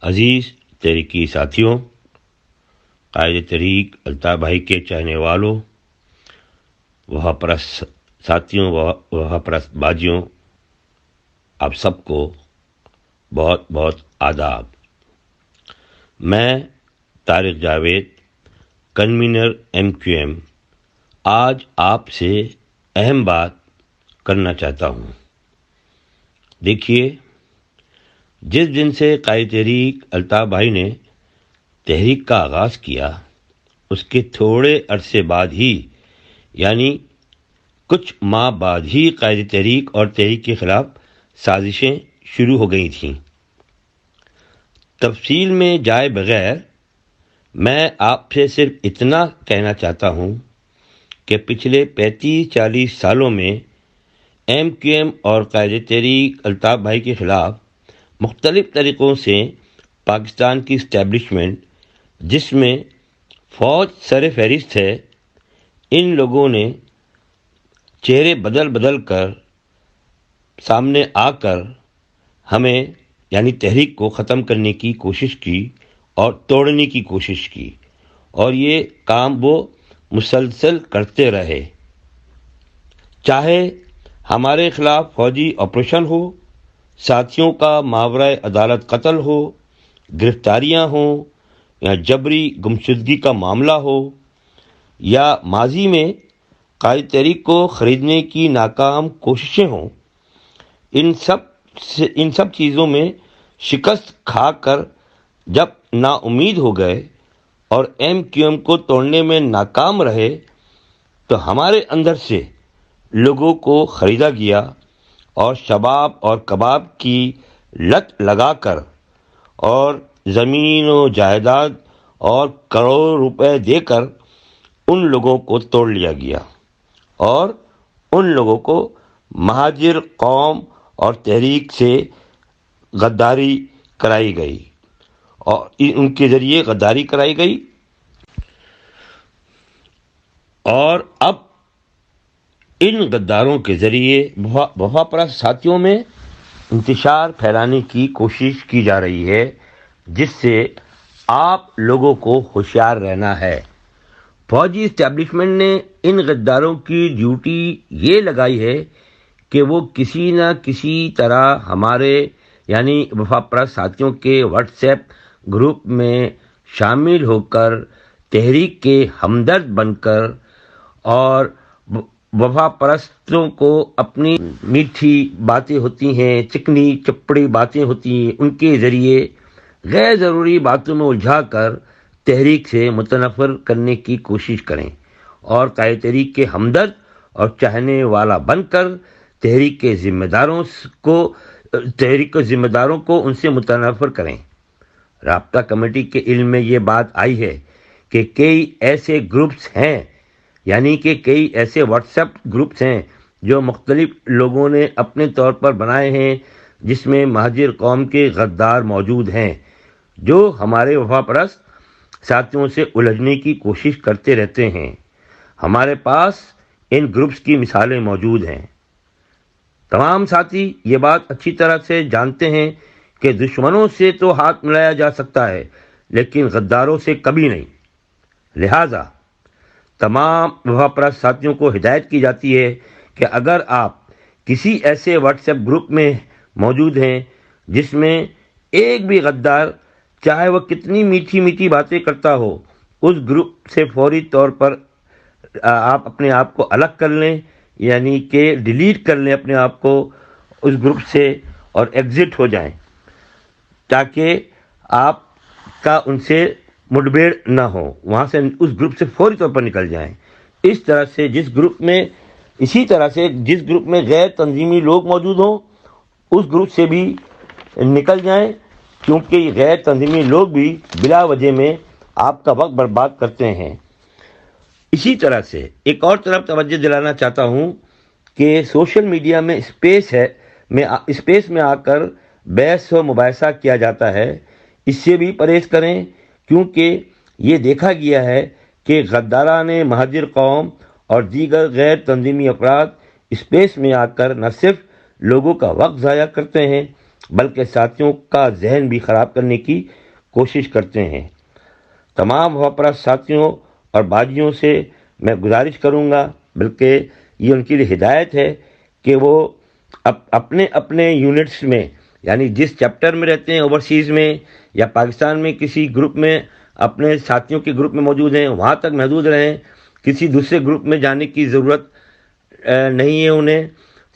عزیز تحریکی ساتھیوں، قائد تحریک الطاف بھائی کے چاہنے والوں، وہاں پرست ساتھیوں، وہاں پرست باجیوں، آپ سب کو بہت بہت آداب۔ میں طارق جاوید، کنوینر MQM، آج آپ سے اہم بات کرنا چاہتا ہوں۔ دیکھیے، جس دن سے قائد تحریک الطاف بھائی نے تحریک کا آغاز کیا، اس کے تھوڑے عرصے بعد ہی، یعنی کچھ ماہ بعد ہی، قائد تحریک اور تحریک کے خلاف سازشیں شروع ہو گئی تھیں۔ تفصیل میں جائے بغیر میں آپ سے صرف اتنا کہنا چاہتا ہوں کہ پچھلے 35-40 سالوں میں MQM اور قائد تحریک الطاف بھائی کے خلاف مختلف طریقوں سے پاکستان کی اسٹیبلشمنٹ، جس میں فوج سر فہرست ہے، ان لوگوں نے چہرے بدل بدل کر سامنے آ کر ہمیں یعنی تحریک کو ختم کرنے کی کوشش کی اور توڑنے کی کوشش کی، اور یہ کام وہ مسلسل کرتے رہے، چاہے ہمارے خلاف فوجی آپریشن ہو، ساتھیوں کا ماورائے عدالت قتل ہو، گرفتاریاں ہوں، یا جبری گمشدگی کا معاملہ ہو، یا ماضی میں قائد تحریک کو خریدنے کی ناکام کوششیں ہوں۔ ان سب چیزوں میں شکست کھا کر جب نا امید ہو گئے اور MQM کو توڑنے میں ناکام رہے، تو ہمارے اندر سے لوگوں کو خریدا گیا اور شباب اور کباب کی لت لگا کر اور زمین و جائیداد اور کروڑ روپے دے کر ان لوگوں کو توڑ لیا گیا، اور ان لوگوں کو مہاجر قوم اور تحریک سے غداری کرائی گئی، اور ان کے ذریعے غداری کرائی گئی، اور اب ان غداروں کے ذریعے وفا پرست ساتھیوں میں انتشار پھیلانے کی کوشش کی جا رہی ہے، جس سے آپ لوگوں کو ہوشیار رہنا ہے۔ فوجی اسٹیبلشمنٹ نے ان غداروں کی ڈیوٹی یہ لگائی ہے کہ وہ کسی نہ کسی طرح ہمارے یعنی وفا پرست ساتھیوں کے واٹس ایپ گروپ میں شامل ہو کر تحریک کے ہمدرد بن کر اور وفا پرستوں کو اپنی میٹھی باتیں ہوتی ہیں، چکنی چپڑی باتیں ہوتی ہیں، ان کے ذریعے غیر ضروری باتوں میں الجھا کر تحریک سے متنفر کرنے کی کوشش کریں، اور قائد تحریک کے ہمدرد اور چاہنے والا بن کر تحریک کے ذمہ داروں کو ان سے متنفر کریں۔ رابطہ کمیٹی کے علم میں یہ بات آئی ہے کہ کئی ایسے گروپس ہیں، یعنی کہ کئی ایسے واٹس ایپ گروپس ہیں جو مختلف لوگوں نے اپنے طور پر بنائے ہیں، جس میں مہاجر قوم کے غدار موجود ہیں، جو ہمارے وفا پرست ساتھیوں سے الجھنے کی کوشش کرتے رہتے ہیں۔ ہمارے پاس ان گروپس کی مثالیں موجود ہیں۔ تمام ساتھی یہ بات اچھی طرح سے جانتے ہیں کہ دشمنوں سے تو ہاتھ ملایا جا سکتا ہے، لیکن غداروں سے کبھی نہیں۔ لہذا تمام وفا پرست ساتھیوں کو ہدایت کی جاتی ہے کہ اگر آپ کسی ایسے واٹس ایپ گروپ میں موجود ہیں جس میں ایک بھی غدار، چاہے وہ کتنی میٹھی میٹھی باتیں کرتا ہو، اس گروپ سے فوری طور پر آپ اپنے آپ کو الگ کر لیں، یعنی کہ ڈیلیٹ کر لیں اپنے آپ کو اس گروپ سے اور ایگزٹ ہو جائیں، تاکہ آپ کا ان سے مٹبھیڑ نہ ہو، وہاں سے اس گروپ سے فوری طور پر نکل جائیں۔ اسی طرح سے جس گروپ میں غیر تنظیمی لوگ موجود ہوں، اس گروپ سے بھی نکل جائیں، کیونکہ یہ غیر تنظیمی لوگ بھی بلا وجہ میں آپ کا وقت برباد کرتے ہیں۔ اسی طرح سے ایک اور طرف توجہ دلانا چاہتا ہوں کہ سوشل میڈیا میں اسپیس میں آ کر بحث و مباحثہ کیا جاتا ہے، اس سے بھی پرہیز کریں، کیونکہ یہ دیکھا گیا ہے کہ غداران مہاجر قوم اور دیگر غیر تنظیمی افراد اسپیس میں آ کر نہ صرف لوگوں کا وقت ضائع کرتے ہیں بلکہ ساتھیوں کا ذہن بھی خراب کرنے کی کوشش کرتے ہیں۔ تمام ہوا پرست ساتھیوں اور باجیوں سے میں گزارش کروں گا، بلکہ یہ ان کے لیے ہدایت ہے کہ وہ اپنے اپنے یونٹس میں، یعنی جس چیپٹر میں رہتے ہیں اوورسیز میں یا پاکستان میں کسی گروپ میں اپنے ساتھیوں کے گروپ میں موجود ہیں، وہاں تک محدود رہیں۔ کسی دوسرے گروپ میں جانے کی ضرورت نہیں ہے انہیں۔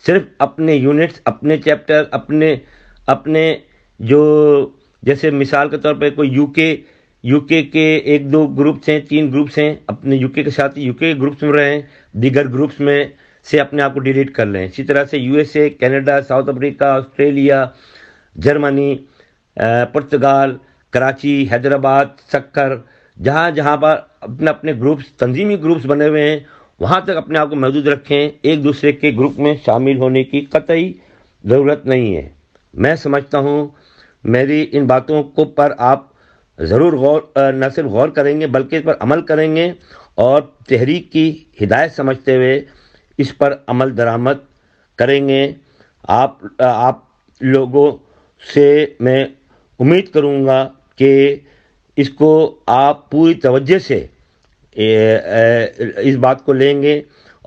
صرف اپنے یونٹس، اپنے چیپٹر، اپنے جو، جیسے مثال کے طور پہ کوئی یو کے کے 1-2 گروپس ہیں، 3 گروپس ہیں، اپنے یو کے ساتھ یو کے گروپس میں رہیں، دیگر گروپس میں سے اپنے آپ کو ڈیلیٹ کر لیں۔ اسی طرح سے U S A, Canada, South Africa, Australia, Germany, Portugal, Karachi, Hyderabad, Sukkur, جہاں جہاں پر اپنے گروپس، تنظیمی گروپس بنے ہوئے ہیں، وہاں تک اپنے آپ کو محدود رکھیں۔ ایک دوسرے کے گروپ میں شامل ہونے کی قطعی ضرورت نہیں ہے۔ میں سمجھتا ہوں میری ان باتوں کو پر آپ ضرور نہ صرف غور کریں گے بلکہ اس پر عمل کریں گے، اور تحریک کی ہدایت سمجھتے ہوئے اس پر عمل درآمد کریں گے۔ آپ لوگوں سے میں امید کروں گا کہ اس کو آپ پوری توجہ سے اس بات کو لیں گے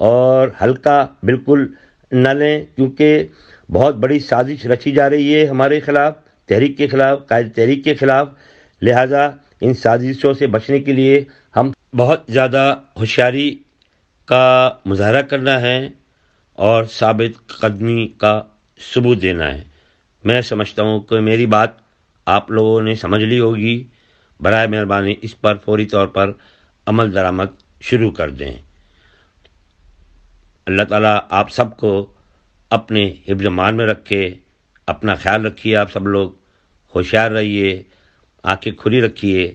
اور ہلکا بالکل نہ لیں، کیونکہ بہت بڑی سازش رچی جا رہی ہے ہمارے خلاف، تحریک کے خلاف، قائد تحریک کے خلاف۔ لہٰذا ان سازشوں سے بچنے کے لیے ہم بہت زیادہ ہوشیاری کا مظاہرہ کرنا ہے اور ثابت قدمی کا ثبوت دینا ہے۔ میں سمجھتا ہوں کہ میری بات آپ لوگوں نے سمجھ لی ہوگی۔ برائے مہربانی اس پر فوری طور پر عمل درآمد شروع کر دیں۔ اللہ تعالیٰ آپ سب کو اپنے حفظ مان میں رکھے۔ اپنا خیال رکھیے، آپ سب لوگ ہوشیار رہیے، آنکھیں کھلی رکھیے،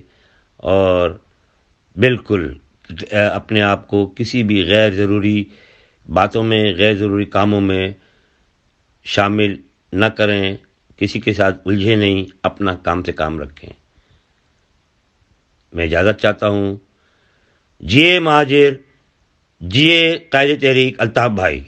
اور بالکل اپنے آپ کو کسی بھی غیر ضروری باتوں میں، غیر ضروری کاموں میں شامل نہ کریں، کسی کے ساتھ الجھے نہیں، اپنا کام سے کام رکھیں۔ میں اجازت چاہتا ہوں۔ جیے مہاجر، جیے قائد تحریک الطاف بھائی۔